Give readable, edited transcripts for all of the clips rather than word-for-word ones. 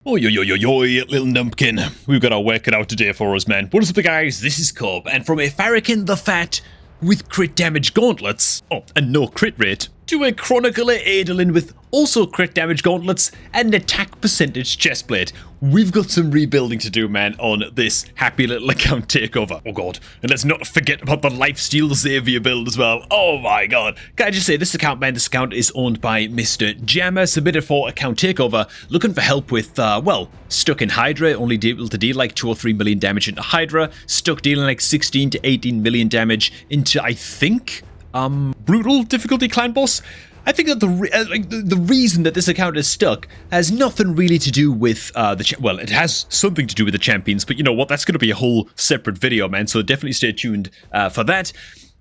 Oh, yo, little numpkin. We've got our work cut out today for us, man. What is up, guys? This is Cobb, and from a Farrakhan the Fat with crit damage gauntlets, and no crit rate, to a Chronicler Adolin with also crit damage gauntlets and an attack percentage chestplate. We've got some rebuilding to do, man, on this happy little account takeover. Oh god, and let's not forget about the Lifesteal Xavier build as well. Oh my god. Can I just say, this account, man, this account is owned by Mr. Jammer, submitted for account takeover, looking for help with, well, stuck in Hydra, only able to deal like 2 or 3 million damage into Hydra, stuck dealing like 16 to 18 million damage into, I think, brutal difficulty clan boss. I think that the reason that this account is stuck has nothing really to do with well, it has something to do with the champions, but you know what? That's going to be a whole separate video, man. So definitely stay tuned for that.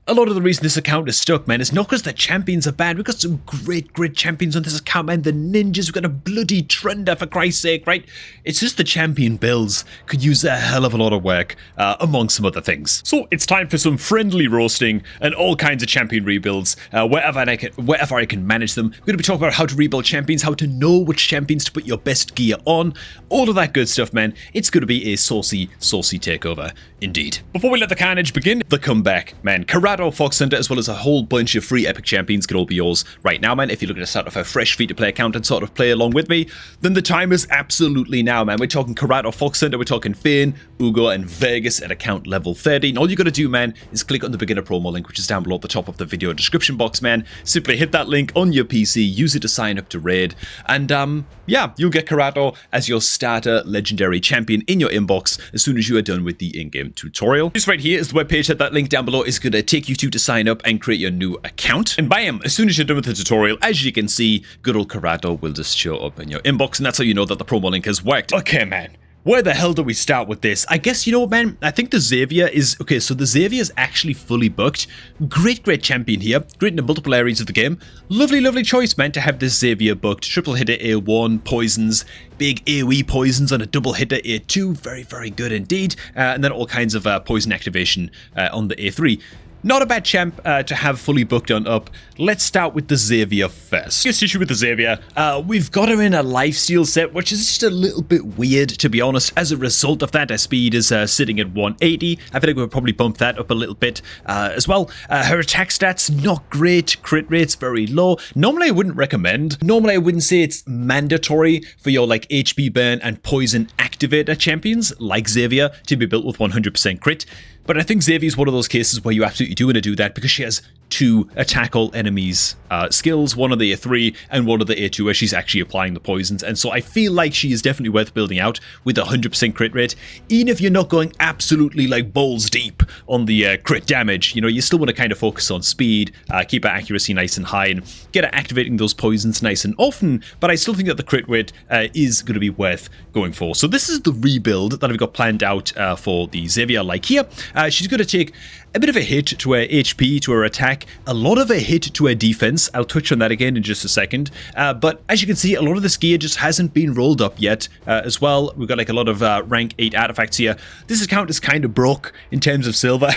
A lot of the reason this account is stuck, man, is not because the champions are bad. We've got some great champions on this account, man. The ninjas, we've got a bloody trender, for Christ's sake, right? It's just the champion builds could use a hell of a lot of work, among some other things. So it's time for some friendly roasting and all kinds of champion rebuilds, wherever I can manage them. We're going to be talking about how to rebuild champions, how to know which champions to put your best gear on, all of that good stuff, man. It's going to be a saucy takeover, indeed. Before we let the carnage begin, the comeback, man. Karate Fox Hunter, as well as a whole bunch of free epic champions, can all be yours right now, man. If you're looking to start off a fresh free-to-play account and sort of play along with me, then the time is absolutely now, man. We're talking Karate Fox Hunter, we're talking Fane, Ugo, and Vegas at account level 30. And all you gotta do, man, is click on the beginner promo link, which is down below at the top of the video description box, man. Simply hit that link on your PC, use it to sign up to raid, and yeah, you'll get Karate as your starter legendary champion in your inbox as soon as you are done with the in-game tutorial. This right here is the webpage that link down below is gonna take you to sign up and create your new account. And bam, as soon as you're done with the tutorial, as you can see, good old Karate will just show up in your inbox, and that's how you know that the promo link has worked. Okay, man. Where the hell do we start with this? I guess, you know what, man? I think the Xavier is... Okay, so the Xavier is actually fully booked. Great champion here. Great in multiple areas of the game. Lovely choice, man, to have this Xavier booked. Triple hitter A1, poisons, big AoE poisons on a double hitter A2. Very good indeed. And then all kinds of poison activation on the A3. Not a bad champ to have fully booked on up. Let's start with the Xavier first. Biggest issue with the Xavier, we've got her in a lifesteal set, which is just a little bit weird, to be honest. As a result of that, her speed is sitting at 180. I feel like we'll probably bump that up a little bit as well. Her attack stats, not great. Crit rate's very low. Normally, I wouldn't recommend. Normally, I wouldn't say it's mandatory for your like HP burn and poison activator champions, like Xavier, to be built with 100% crit. But I think Xavier is one of those cases where you absolutely do want to do that because she has 2 attack all enemies skills, one of the A3 and one of the A2 where she's actually applying the poisons. And so I feel like she is definitely worth building out with 100% crit rate. Even if you're not going absolutely like balls deep on the crit damage, you know, you still want to kind of focus on speed, keep her accuracy nice and high, and get her activating those poisons nice and often. But I still think that the crit rate is going to be worth going for. So this is the rebuild that I've got planned out for the Xavier, like here. She's going to take a bit of a hit to her HP, to her attack, a lot of a hit to her defense. I'll touch on that again in just a second. But as you can see, a lot of this gear just hasn't been rolled up yet as well. We've got like a lot of rank 8 artifacts here. This account is kind of broke in terms of silver.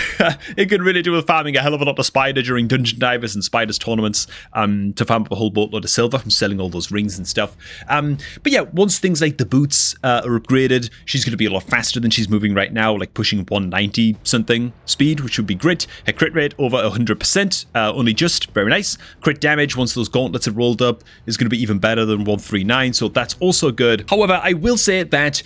It can really do with farming a hell of a lot of spider during Dungeon Divers and Spiders tournaments to farm up a whole boatload of silver from selling all those rings and stuff. But yeah, once things like the boots are upgraded, she's going to be a lot faster than she's moving right now, like pushing 190 something speed, which would be great. Her crit rate over 100%, only just, very nice. Crit damage, once those gauntlets are rolled up, is going to be even better than 139, so that's also good. However, I will say that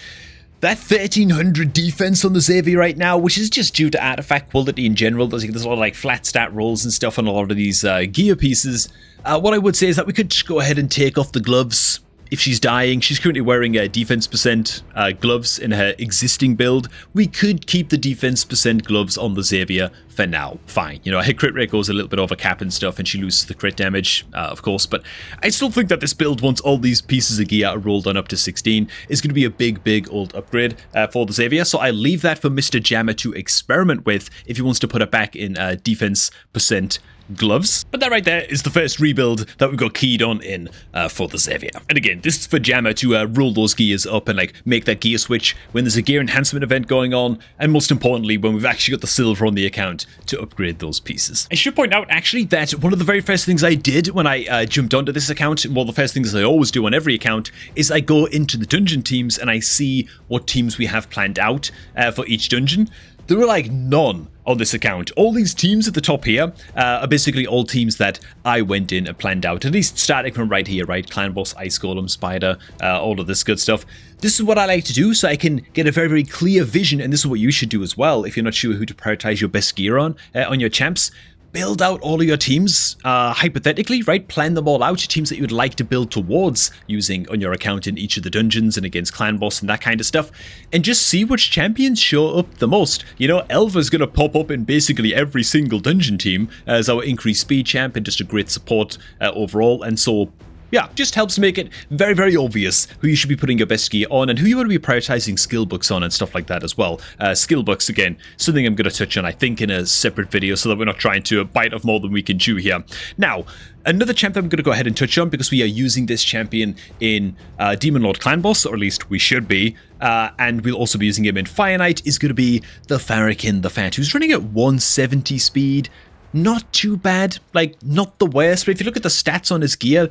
1300 defense on the Xavier right now, which is just due to artifact quality in general. There's a lot of like flat stat rolls and stuff on a lot of these gear pieces. What I would say is that we could just go ahead and take off the gloves. If she's dying, she's currently wearing defense percent gloves in her existing build. We could keep the defense percent gloves on the Xavier for now. Fine. You know, her crit rate goes a little bit over cap and stuff, and she loses the crit damage, of course. But I still think that this build, once all these pieces of gear are rolled on up to 16, is going to be a big old upgrade for the Xavier. So I leave that for Mr. Jammer to experiment with if he wants to put it back in defense percent gloves. But that right there is the first rebuild that we've got keyed on in for the Xavier. And again, this is for Jammer to roll those gears up and like make that gear switch when there's a gear enhancement event going on, and most importantly when we've actually got the silver on the account to upgrade those pieces. I should point out actually that one of the very first things I did when I jumped onto this account, well, the first things I always do on every account, is I go into the dungeon teams and I see what teams we have planned out for each dungeon. There were like none on this account. All these teams at the top here are basically all teams that I went in and planned out, at least starting from right here, right? Clan Boss, Ice Golem, Spider, all of this good stuff. This is what I like to do so I can get a very, very clear vision, and this is what you should do as well if you're not sure who to prioritize your best gear on your champs. Build out all of your teams, hypothetically, right? Plan them all out, teams that you would like to build towards using on your account in each of the dungeons and against Clan Boss and that kind of stuff. And just see which champions show up the most. You know, Elva's going to pop up in basically every single dungeon team as our increased speed champ and just a great support overall. And so, yeah, just helps make it very, very obvious who you should be putting your best gear on and who you want to be prioritizing skill books on and stuff like that as well. Skill books, again, something I'm going to touch on, I think, in a separate video so that we're not trying to bite off more than we can chew here. Now, another champ that I'm going to go ahead and touch on because we are using this champion in Demon Lord Clan Boss, or at least we should be, and we'll also be using him in Fire Knight, is going to be the Farrakhan the Fat, who's running at 170 speed. Not too bad, like not the worst, but if you look at the stats on his gear,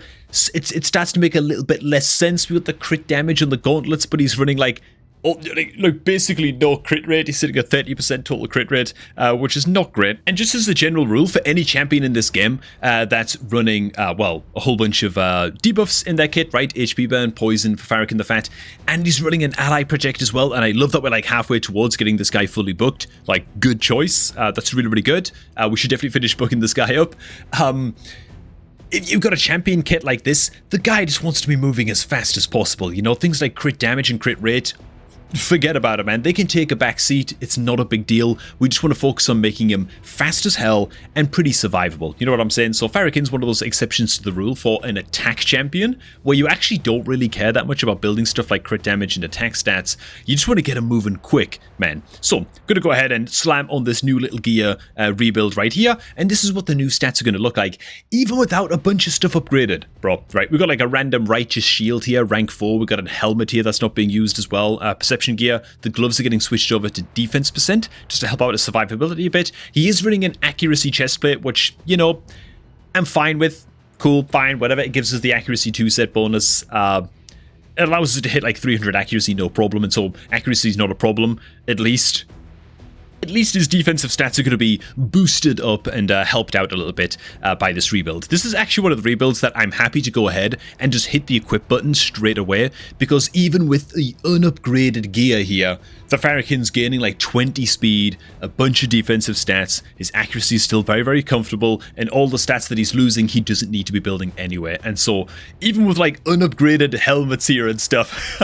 it starts to make a little bit less sense with the crit damage and the gauntlets, but he's running like basically no crit rate. He's sitting at 30% total crit rate, which is not great. And just as a general rule for any champion in this game that's running, well, a whole bunch of debuffs in their kit, right? HP burn, poison for Farrakhan the Fat, and he's running an ally project as well. And I love that we're like halfway towards getting this guy fully booked. Like, good choice. That's really, really good. We should definitely finish booking this guy up. If you've got a champion kit like this, the guy just wants to be moving as fast as possible. You know, things like crit damage and crit rate, forget about it, man. They can take a back seat. It's not a big deal. We just want to focus on making him fast as hell and pretty survivable. You know what I'm saying? So Farrakhan's one of those exceptions to the rule for an attack champion where you actually don't really care that much about building stuff like crit damage and attack stats. You just want to get him moving quick, man. So I'm going to go ahead and slam on this new little gear rebuild right here. And this is what the new stats are going to look like, even without a bunch of stuff upgraded, bro. Right? We've got like a random righteous shield here, rank 4. We've got a helmet here that's not being used as well. Perception gear. The gloves are getting switched over to defense percent just to help out his survivability a bit. He is running an accuracy chestplate, which, you know, I'm fine with. Cool, fine, whatever. It gives us the accuracy 2 set bonus. It allows us to hit like 300 accuracy, no problem. And so accuracy is not a problem, at least. At least his defensive stats are going to be boosted up and helped out a little bit by this rebuild. This is actually one of the rebuilds that I'm happy to go ahead and just hit the equip button straight away, because even with the unupgraded gear here, the Farrakhan's gaining like 20 speed, a bunch of defensive stats, his accuracy is still very, very comfortable, and all the stats that he's losing, he doesn't need to be building anyway. And so, even with like unupgraded helmets here and stuff,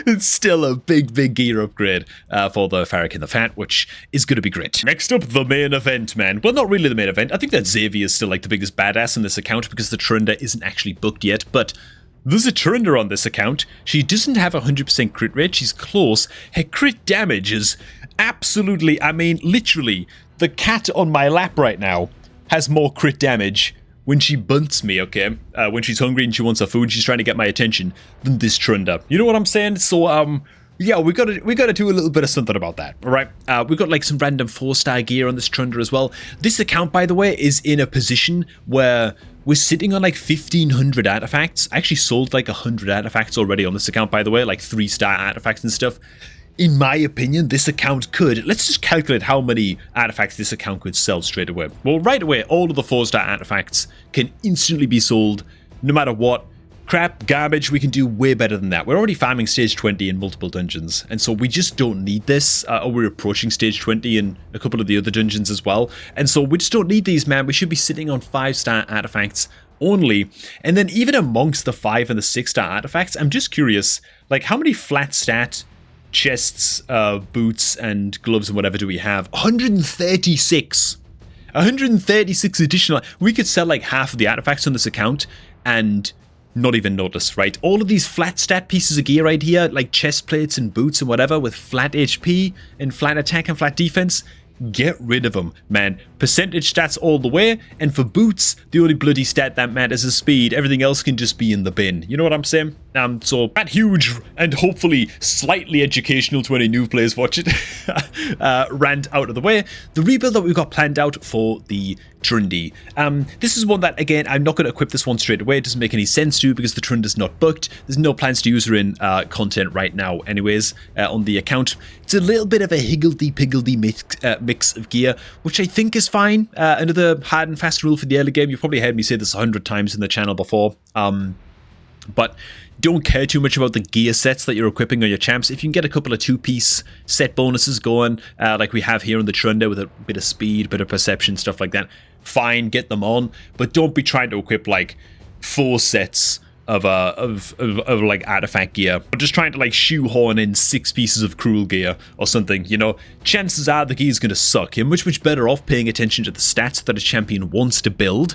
it's still a big, big gear upgrade for the Farrakhan the Fat, which is going to be great. Next up, the main event, man. Well, not really the main event. I think that Xavier is still like the biggest badass in this account because the Trunda isn't actually booked yet, but there's a Trunda on this account. She doesn't have 100% crit rate. She's close. Her crit damage is absolutely, I mean, literally, the cat on my lap right now has more crit damage when she bunts me, okay? When she's hungry and she wants her food, she's trying to get my attention, than this Trunda. You know what I'm saying? So, yeah, we gotta do a little bit of something about that, all right? We've got like some random 4-star gear on this Trunda as well. This account, by the way, is in a position where we're sitting on like 1,500 artifacts. I actually sold like 100 artifacts already on this account, by the way, like 3-star artifacts and stuff. In my opinion, this account could, let's just calculate how many artifacts this account could sell straight away. Well, right away, all of the 4-star artifacts can instantly be sold no matter what. Crap, garbage, we can do way better than that. We're already farming stage 20 in multiple dungeons, and so we just don't need this, or we're approaching stage 20 in a couple of the other dungeons as well, and so we just don't need these, man. We should be sitting on 5-star artifacts only, and then even amongst the 5 and the 6-star artifacts, I'm just curious, like how many flat stat chests, boots, and gloves and whatever do we have? 136! 136 additional. We could sell like half of the artifacts on this account, and not even notice, right? All of these flat stat pieces of gear right here, like chest plates and boots and whatever with flat HP and flat attack and flat defense, get rid of them, man. Percentage stats all the way, and for boots, the only bloody stat that matters is speed. Everything else can just be in the bin. You know what I'm saying? So that huge and hopefully slightly educational to any new players watch it rant out of the way. The rebuild that we've got planned out for the Trundy. This is one that, again, I'm not going to equip this one straight away. It doesn't make any sense to because the Trunda's not booked. There's no plans to use her in content right now anyways on the account. It's a little bit of a higgledy-piggledy mix of gear, which I think is fine. Another hard and fast rule for the early game. You've probably heard me say this 100 times in the channel before. But don't care too much about the gear sets that you're equipping on your champs. If you can get a couple of two-piece set bonuses going, like we have here on the Trunda with a bit of speed, bit of perception, stuff like that, fine, get them on. But don't be trying to equip like 4 sets of like artifact gear, or just trying to like shoehorn in 6 pieces of cruel gear or something. You know, chances are the gear is going to suck. You're much better off paying attention to the stats that a champion wants to build,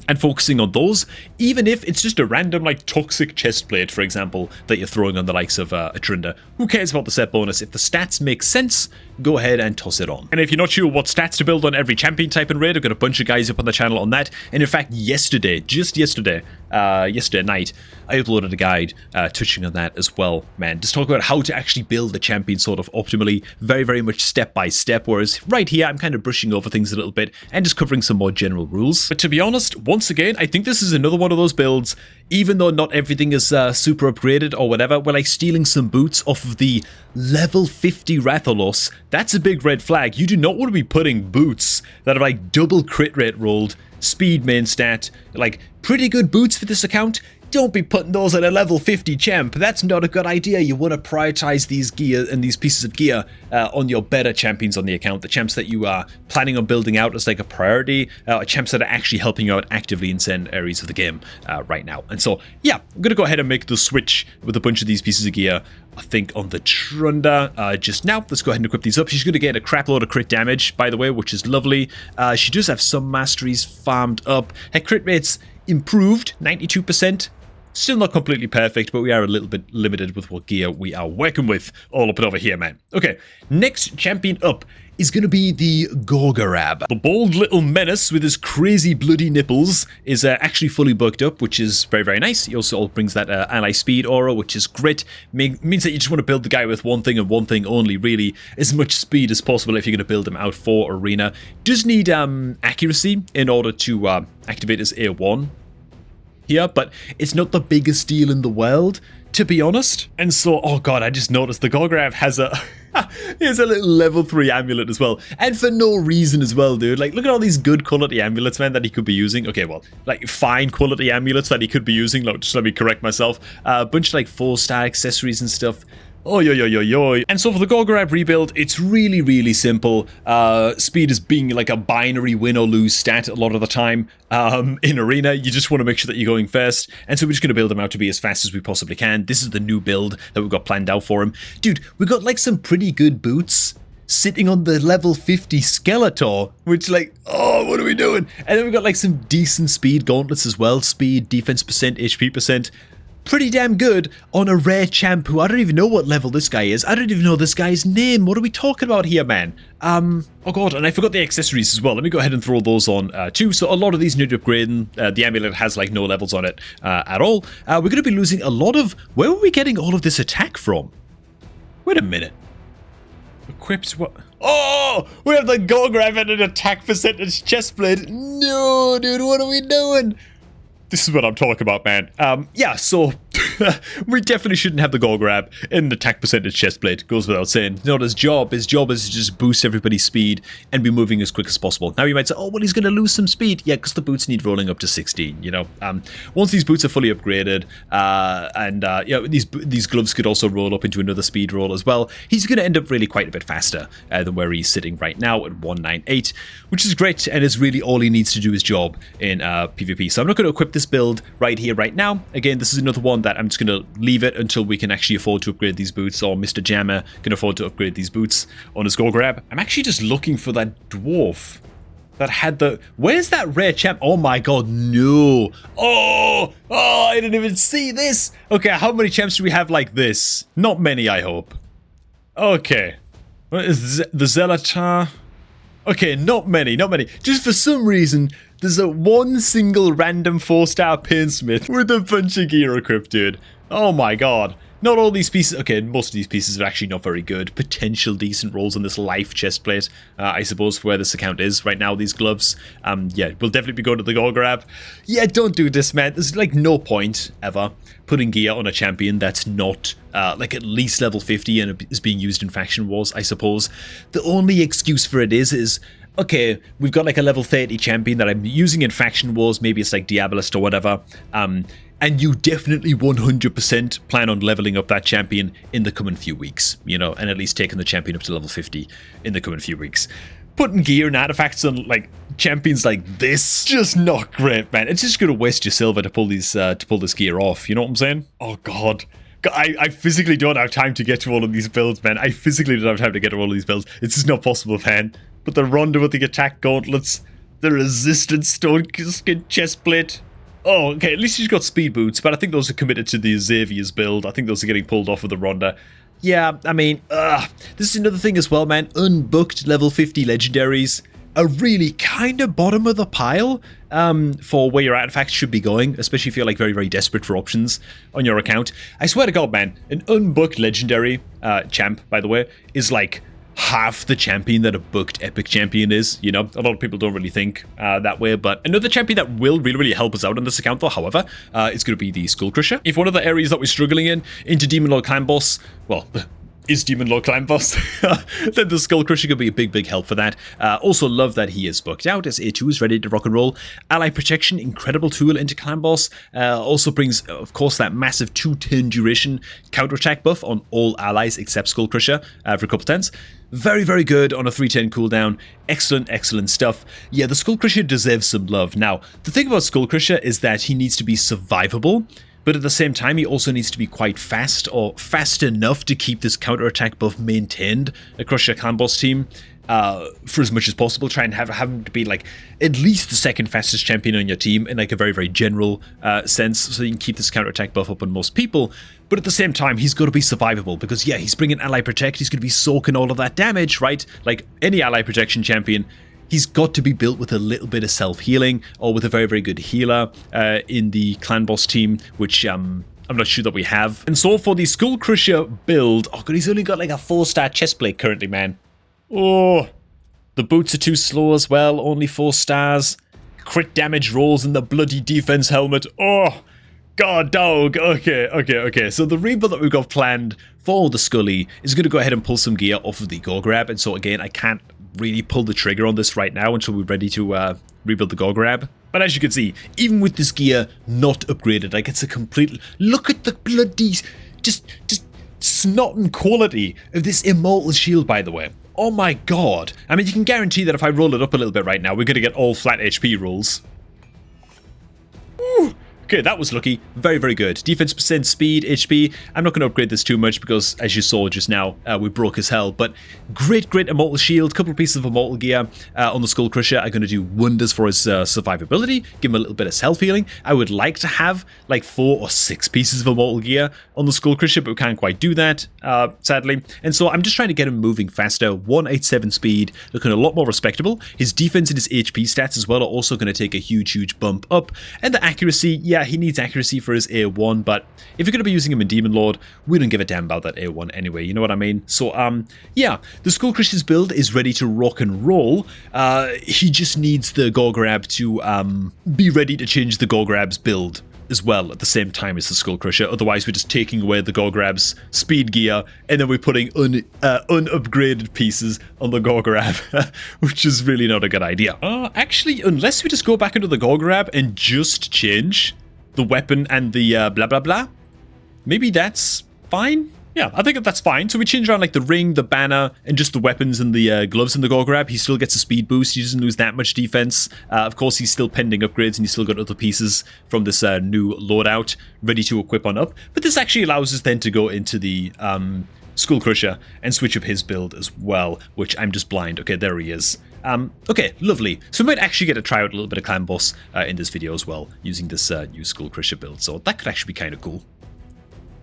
and focusing on those, even if it's just a random, like, toxic chestplate, for example, that you're throwing on the likes of a Trunda. Who cares about the set bonus? If the stats make sense, go ahead and toss it on. And if you're not sure what stats to build on every champion type and raid, I've got a bunch of guys up on the channel on that. And in fact, just yesterday night, I uploaded a guide touching on that as well, man. Just talk about how to actually build the champion sort of optimally, very much step by step, whereas right here, I'm kind of brushing over things a little bit and just covering some more general rules. But to be honest, once again, I think this is another one of those builds, even though not everything is super upgraded or whatever, we're like stealing some boots off of the level 50 Rathalos. That's a big red flag. You do not want to be putting boots that are like double crit rate rolled, speed main stat, like pretty good boots for this account. Don't be putting those at a level 50 champ. That's not a good idea. You want to prioritize these gear and these pieces of gear on your better champions on the account. The champs that you are planning on building out as like a priority. Champs that are actually helping you out actively in certain areas of the game right now. And so, yeah, I'm going to go ahead and make the switch with a bunch of these pieces of gear. I think on the Trunda just now. Let's go ahead and equip these up. She's going to get a crap load of crit damage, by the way, which is lovely. She does have some masteries farmed up. Her crit rate's improved, 92%. Still not completely perfect, but we are a little bit limited with what gear we are working with all up and over here, man. Okay, next champion up is going to be the Gorgarab. The bald little menace with his crazy bloody nipples is actually fully booked up, which is very nice. He also brings that ally speed aura, which is great. Means that you just want to build the guy with one thing and one thing only, really. As much speed as possible if you're going to build him out for arena. Does need accuracy in order to activate his A1 here, but it's not the biggest deal in the world, to be honest. And so, oh god, I just noticed the Gorgrav has a here's a little level 3 amulet as well, and for no reason as well, dude. Like, look at all these good quality amulets, man, that he could be using. Okay, well, like fine quality amulets that he could be using. Look, just let me correct myself. A bunch of like 4-star accessories and stuff. Oh, yo. And so for the Gorgarab rebuild, it's really simple. Speed is being like a binary win or lose stat a lot of the time. In arena, you just want to make sure that you're going first. And so we're just going to build him out to be as fast as we possibly can. This is the new build that we've got planned out for him. Dude, we've got like some pretty good boots sitting on the level 50 Skeletor, which like, oh, what are we doing? And then we've got like some decent speed gauntlets as well. Speed, defense percent, HP percent. Pretty damn good on a rare champ who I don't even know what level this guy is. I don't even know this guy's name. What are we talking about here, man? Oh god, and I forgot the accessories as well. Let me go ahead and throw those on too. So a lot of these need upgrading. The amulet has like no levels on it at all. We're going to be losing a lot of... Where were we getting all of this attack from? Wait a minute. Equipped what? Oh! We have the Gorgrav and an attack percentage chestplate. No, dude, what are we doing? This is what I'm talking about, man. Yeah, so we definitely shouldn't have the Gorgrab in the attack percentage chestplate. Goes without saying. Not his job. His job is to just boost everybody's speed and be moving as quick as possible. Now you might say, oh, well, he's going to lose some speed. Yeah, because the boots need rolling up to 16, you know. Once these boots are fully upgraded, you know, these gloves could also roll up into another speed roll as well. He's going to end up really quite a bit faster than where he's sitting right now at 198, which is great, and is really all he needs to do his job in PvP. So I'm not going to equip this build right here, right now. Again, this is another one that I'm just going to leave it until we can actually afford to upgrade these boots, or Mr. Jammer can afford to upgrade these boots on his Gorgrab. I'm actually just looking for that dwarf that had the... Where's that rare champ? Oh my god, no. Oh, I didn't even see this. Okay, how many champs do we have like this? Not many, I hope. Okay. What is the Zelatar? Okay, not many. Just for some reason, there's a one single random 4-star Painsmith with a bunch of gear equipped, dude. Oh my god. Not all these pieces. Okay, most of these pieces are actually not very good. Potential decent rolls on this life chestplate, I suppose, for where this account is right now. These gloves. Yeah, we'll definitely be going to the gold grab. Yeah, don't do this, man. There's like no point ever putting gear on a champion that's not like at least level 50 and is being used in faction wars, I suppose. The only excuse for it is okay, we've got like a level 30 champion that I'm using in faction wars. Maybe it's like Diabolist or whatever. And you definitely 100% plan on leveling up that champion in the coming few weeks, you know, and at least taking the champion up to level 50 in the coming few weeks. Putting gear and artifacts on like champions like this, just not great, man. It's just gonna waste your silver to pull these to pull this gear off. You know what I'm saying? Oh god. I physically don't have time to get to all of these builds, man. I physically don't have time to get to all of these builds. It's just not possible, man. But the Ronda with the attack gauntlets, the resistant stone skin chestplate. Oh, okay, at least she's got speed boots, but I think those are committed to the Xavier's build. I think those are getting pulled off with the Ronda. Yeah, I mean, this is another thing as well, man. Unbooked level 50 legendaries are really kind of bottom of the pile for where your artifacts should be going, especially if you're like very, very desperate for options on your account. I swear to God, man, an unbooked legendary champ, by the way, is like half the champion that a booked epic champion is. You know, a lot of people don't really think that way, but another champion that will really help us out on this account though, however, is going to be the Skull Crusher. If one of the areas that we're struggling into Demon Lord Clan Boss, well, is Demon Lord Clan Boss, then the Skull Crusher could be a big help for that. Also love that he is booked out as A2 is ready to rock and roll. Ally Protection, incredible tool into Clan Boss. Also brings, of course, that massive 2-turn duration counterattack buff on all allies except Skull Crusher for a couple turns. Very good on a 3-turn cooldown. Excellent stuff. Yeah, the Skull Crusher deserves some love. Now, the thing about Skull Crusher is that he needs to be survivable, but at the same time, he also needs to be quite fast, or fast enough to keep this counterattack buff maintained across your Clan Boss team for as much as possible. Try and have him to be like at least the second fastest champion on your team in like a very general sense, so you can keep this counterattack buff up on most people. But at the same time, he's got to be survivable because, yeah, he's bringing Ally Protect. He's going to be soaking all of that damage, right? Like any Ally Protection champion, he's got to be built with a little bit of self-healing or with a very good healer in the Clan Boss team, which I'm not sure that we have. And so for the Skull Crusher build, oh god, he's only got like a 4-star chestplate currently, man. Oh, the boots are too slow as well, only 4 stars. Crit damage rolls in the bloody defense helmet. Oh, god dog. Okay. So the rebuild that we've got planned for the Scully is going to go ahead and pull some gear off of the Gore Grab. And so again, I can't really pull the trigger on this right now until we're ready to rebuild the Gore Grab. But as you can see, even with this gear not upgraded, like it's a complete... Look at the bloody... Just snotting quality of this Immortal Shield, by the way. Oh my god. I mean, you can guarantee that if I roll it up a little bit right now, we're going to get all flat HP rolls. Woo. Okay, that was lucky. Very good. Defense percent, speed, HP. I'm not going to upgrade this too much because, as you saw just now, we broke as hell. But great Immortal Shield. Couple of pieces of Immortal Gear on the Skull Crusher are going to do wonders for his survivability. Give him a little bit of self-healing. I would like to have like 4 or 6 pieces of Immortal Gear on the Skull Crusher, but we can't quite do that, sadly. And so I'm just trying to get him moving faster. 187 speed, looking a lot more respectable. His defense and his HP stats as well are also going to take a huge bump up. And the accuracy, yeah, he needs accuracy for his A1, but if you're going to be using him in Demon Lord, we don't give a damn about that A1 anyway, you know what I mean? So, yeah, the Skull Crusher's build is ready to rock and roll. He just needs the Gore Grab to be ready to change the Gore Grab's build as well at the same time as the Skull Crusher. Otherwise, we're just taking away the Gore Grab's speed gear, and then we're putting unupgraded pieces on the Gore Grab, which is really not a good idea. Actually, unless we just go back into the Gore Grab and just change the weapon and the blah, maybe that's fine. Yeah, I think that's fine. So we change around like the ring, the banner, and just the weapons and the gloves in the Gore Grab. He still gets a speed boost. He doesn't lose that much defense. Of course, he's still pending upgrades, and he's still got other pieces from this new loadout ready to equip on up. But this actually allows us then to go into the Skull Crusher and switch up his build as well, which I'm just blind. Okay, there he is. Okay, lovely. So we might actually get to try out a little bit of Clan Boss in this video as well, using this new Skull Crusher build. So that could actually be kind of cool.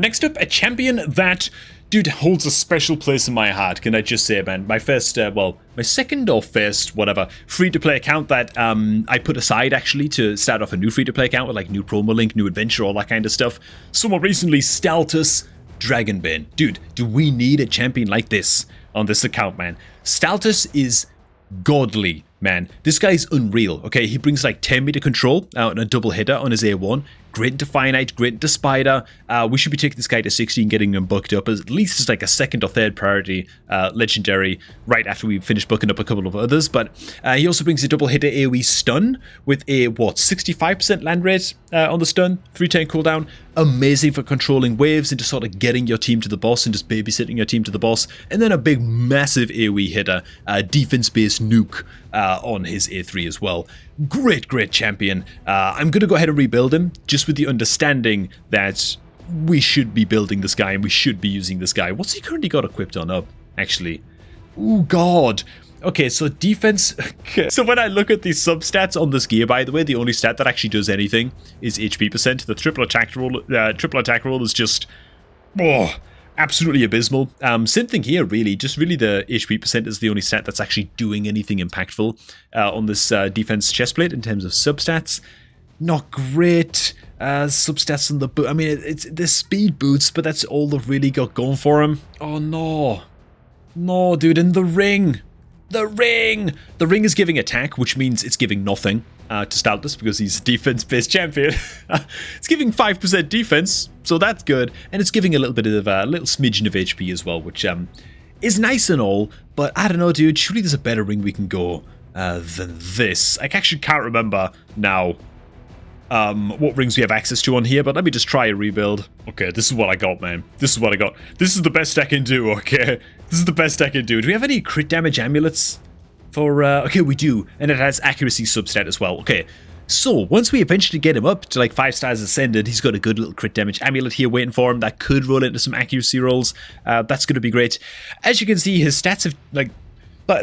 Next up, a champion that, dude, holds a special place in my heart, can I just say, man. My first, well, my second or first, whatever, free-to-play account that I put aside, actually, to start off a new free-to-play account with, like, new promo link, new adventure, all that kind of stuff. Somewhat recently, Staltus Dragonbane. Dude, do we need a champion like this on this account, man? Staltus is godly, man. This guy's unreal, okay? He brings like 10 meter control out and a double hitter on his A1. Great into Finite, great into Spider. We should be taking this guy to 60 and getting him booked up as at least as like a second or third priority legendary right after we finish booking up a couple of others. But he also brings a double hitter AoE stun with a, what, 65% land rate on the stun, 3-turn cooldown. Amazing for controlling waves and just sort of getting your team to the boss and just babysitting your team to the boss. And then a big, massive AoE hitter, defense-based nuke on his A3 as well. Great, great champion. I'm going to go ahead and rebuild him, just with the understanding that we should be building this guy and we should be using this guy. What's he currently got equipped on up, actually? Oh, God. Okay, so defense... So when I look at the substats on this gear, by the way, the only stat that actually does anything is HP percent. The triple attack roll is just... Oh, absolutely abysmal. Same thing here, really. Just really the HP percent is the only stat that's actually doing anything impactful on this defense chestplate in terms of substats. Not great. Substats on the boot. I mean, it's the speed boots, but that's all they've really got going for him. Oh, no. No, dude, in the ring. The ring! The ring is giving attack, which means it's giving nothing to Staltus because he's a defense-based champion. It's giving 5% defense, so that's good. And it's giving a little bit of a little smidgen of HP as well, which is nice and all. But I don't know, dude. Surely there's a better ring we can go than this. I actually can't remember now what rings we have access to on here, but let me just try a rebuild. Okay, this is what I got, man. This is what I got. This is the best I can do, okay? This is the best I can do. Do we have any crit damage amulets? For, okay, we do. And it has accuracy substat as well. Okay, so once we eventually get him up to like 5 stars ascended, he's got a good little crit damage amulet here waiting for him that could roll into some accuracy rolls. That's going to be great. As you can see, his stats have, like,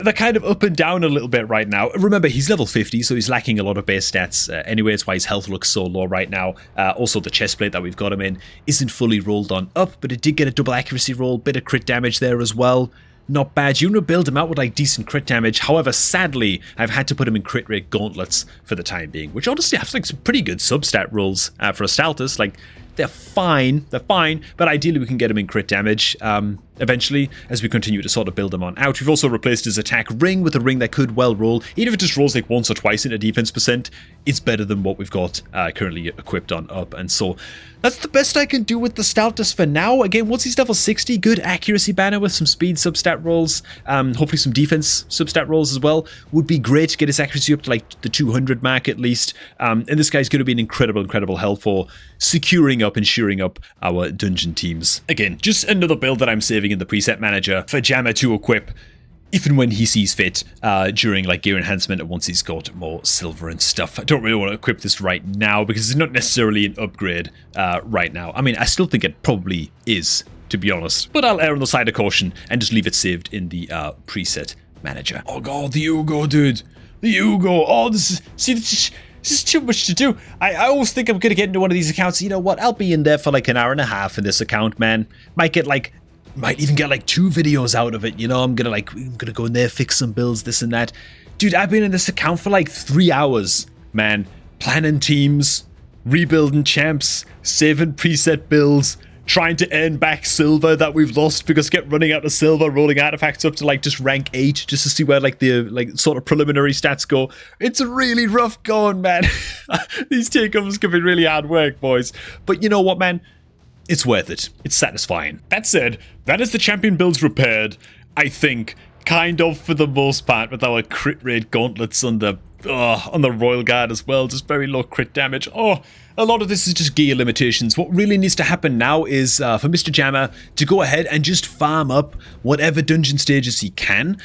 they're kind of up and down a little bit right now. Remember, he's level 50, so he's lacking a lot of base stats. Anyway, it's why his health looks so low right now. Also, the chestplate that we've got him in isn't fully rolled on up, but it did get a double accuracy roll, bit of crit damage there as well. Not bad. You want to build him out with like decent crit damage. However, sadly, I've had to put him in crit rate gauntlets for the time being, which honestly have like some pretty good substat rolls for a Staltus. Like, they're fine, but ideally we can get him in crit damage eventually as we continue to sort of build him on out. We've also replaced his attack ring with a ring that could well roll. Even if it just rolls like once or twice into defense percent, it's better than what we've got currently equipped on up. And so that's the best I can do with the Staltus for now. Again, once he's level 60, good accuracy banner with some speed substat rolls, hopefully some defense substat rolls as well. Would be great to get his accuracy up to like the 200 mark at least. And this guy's going to be an incredible help for securing up and shoring up our dungeon teams. Again, just another build that I'm saving in the preset manager for Jammer to equip if and when he sees fit during like gear enhancement and once he's got more silver and stuff. I don't really want to equip this right now because it's not necessarily an upgrade right now. I mean, I still think it probably is, to be honest, but I'll err on the side of caution and just leave it saved in the preset manager. Oh god, the Hugo, dude. The Hugo. Oh, this is too much to do. I always think I'm going to get into one of these accounts. You know what? I'll be in there for like an hour and a half in this account, man. Might even get like 2 videos out of it. You know, I'm going to go in there, fix some builds, this and that. Dude, I've been in this account for like 3 hours, man. Planning teams, rebuilding champs, saving preset builds, trying to earn back silver that we've lost because kept running out of silver, rolling artifacts up to like just rank 8 just to see where like the like sort of preliminary stats go. It's really rough going, man. These takeovers can be really hard work, boys. But you know what, man? It's worth it. It's satisfying. That said, that is the champion builds repaired, I think, kind of for the most part, with our crit rate gauntlets on the Royal Guard as well. Just very low crit damage. Oh, a lot of this is just gear limitations. What really needs to happen now is for Mr. Jammer to go ahead and just farm up whatever dungeon stages he can,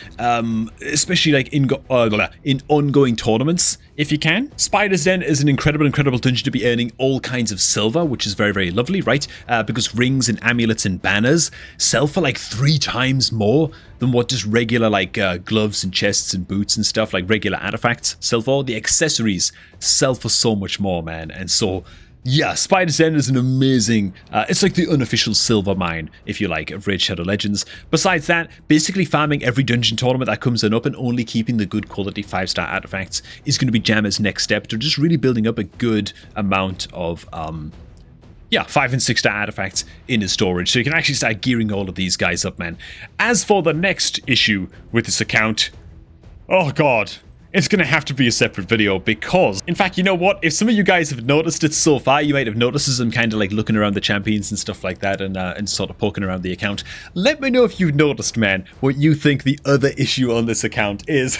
especially like in ongoing tournaments, if you can. Spider's Den is an incredible dungeon to be earning all kinds of silver, which is very lovely, right? Because rings and amulets and banners sell for like 3 times more than what just regular like gloves and chests and boots and stuff, like regular artifacts sell for. The accessories sell for so much more, man. And so Yeah, Spider's End is an amazing, it's like the unofficial silver mine, if you like, of Raid Shadow Legends. Besides that, basically farming every dungeon tournament that comes on up and only keeping the good quality 5-star artifacts is going to be Jammer's next step to just really building up a good amount of, 5 and 6-star artifacts in his storage, so you can actually start gearing all of these guys up, man. As for the next issue with this account, oh god, it's going to have to be a separate video because, in fact, you know what? If some of you guys have noticed it so far, you might have noticed as I'm kind of like looking around the champions and stuff like that and sort of poking around the account. Let me know if you've noticed, man, what you think the other issue on this account is.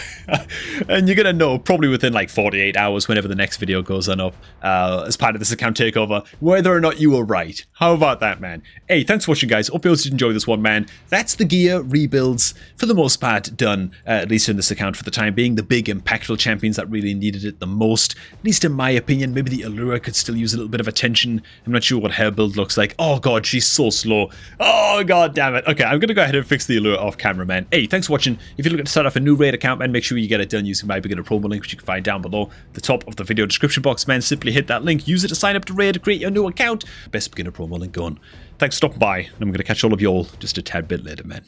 And you're going to know probably within like 48 hours whenever the next video goes on up as part of this account takeover, whether or not you were right. How about that, man? Hey, thanks for watching, guys. Hope you all did enjoy this one, man. That's the gear rebuilds, for the most part, done, at least in this account for the time being. The big impactful champions that really needed it the most, at least in my opinion. Maybe the Allura could still use a little bit of attention. I'm not sure what her build looks like. Oh god, she's so slow. Oh god damn it. Okay, I'm gonna go ahead and fix the Allura off camera, man. Hey, thanks for watching. If you're looking to start off a new raid account, man, make sure you get it done using my beginner promo link, which you can find down below the top of the video description box, man. Simply hit that link, use it to sign up to raid, to create your new account. Best beginner promo link going. Thanks for stopping by, and I'm gonna catch all of you all just a tad bit later, man.